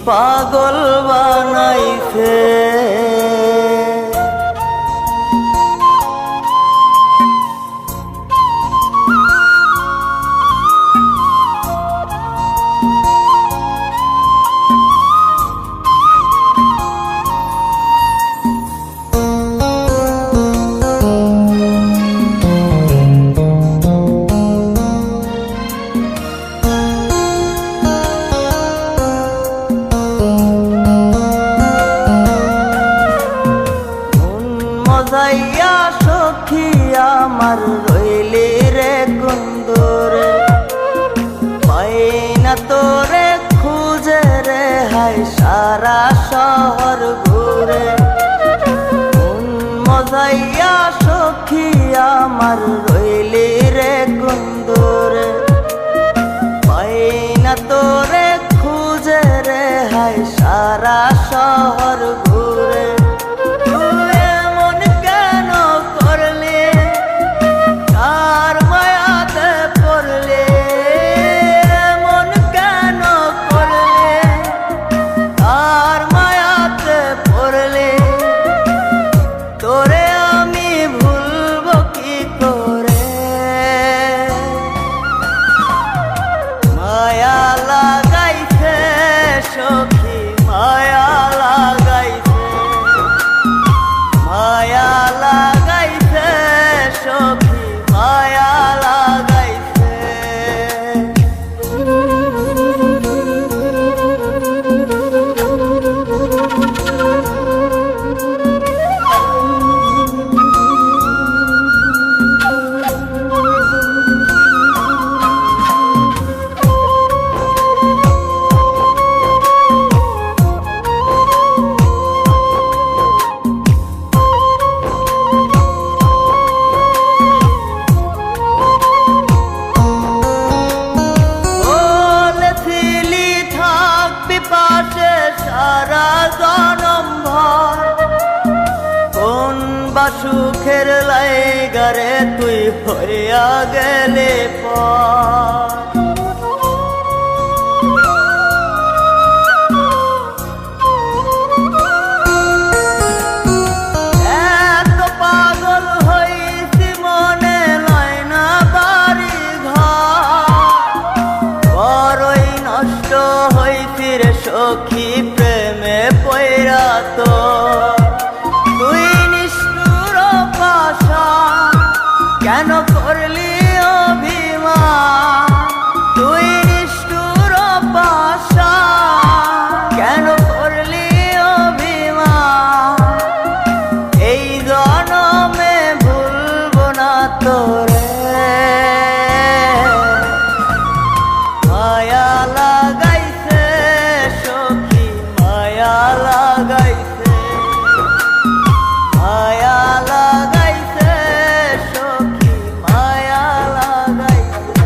পাগল বানাইছে। মজাইয়া সখী আমার রইলি রে কুন্দরে, পাই না তোরে খুঁজে রে হাই সারা শহর ঘুরে। মজাইয়া সখী আমার রইলি রে কুন্দরে, পাই না তোরে খুঁজে রে হাই সারা শহর ঘুরে। সখী মায়া লাগাইছে, মায়া লাগাইছে সখী মায়া লাগাইছে। সারা জনম ভর কোন বা সুখের লাইগারে তুই হইয়া গেলে পর। এত পাগল হইছি মনে লয় না বাড়ি ঘর, বড়ই নষ্ট হইছি রে সখী প্রেমে পয়রা। তো তুই নিষ্ঠুর পাশান কেন করলি অভিমান, তুই নিষ্ঠুর পাশান কেন করলি অভিমান। এই জনমে ভুলবো না তোরে, মায়া লাগাইছে সখী মায়া লাগাইছে, মায়া লাগাইছে সখী মায়া লাগাইছে।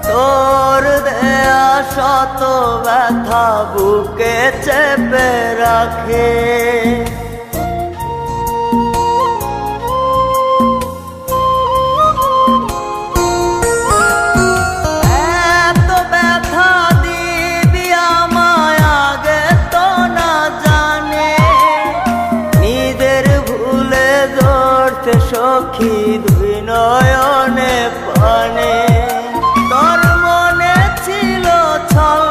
তোর দেয়া শত ব্যথা বুকে চেপে রাখে, এত ব্যথা দিবি আমায় আগে তো না জানে। নিজের ভুলে ধরতে সখী দুই নয়নে পানে। তোর মনে ছিল ছল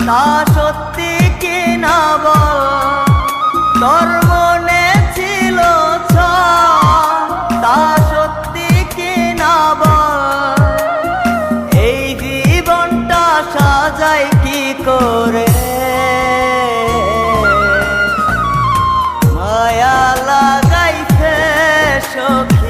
তা সত্যি কি না বল, তোর মনে ছিল ছল তা সত্যি কি না বল। এই জীবনটা সাজাই কি করে, মায়া লাগাইছে সখী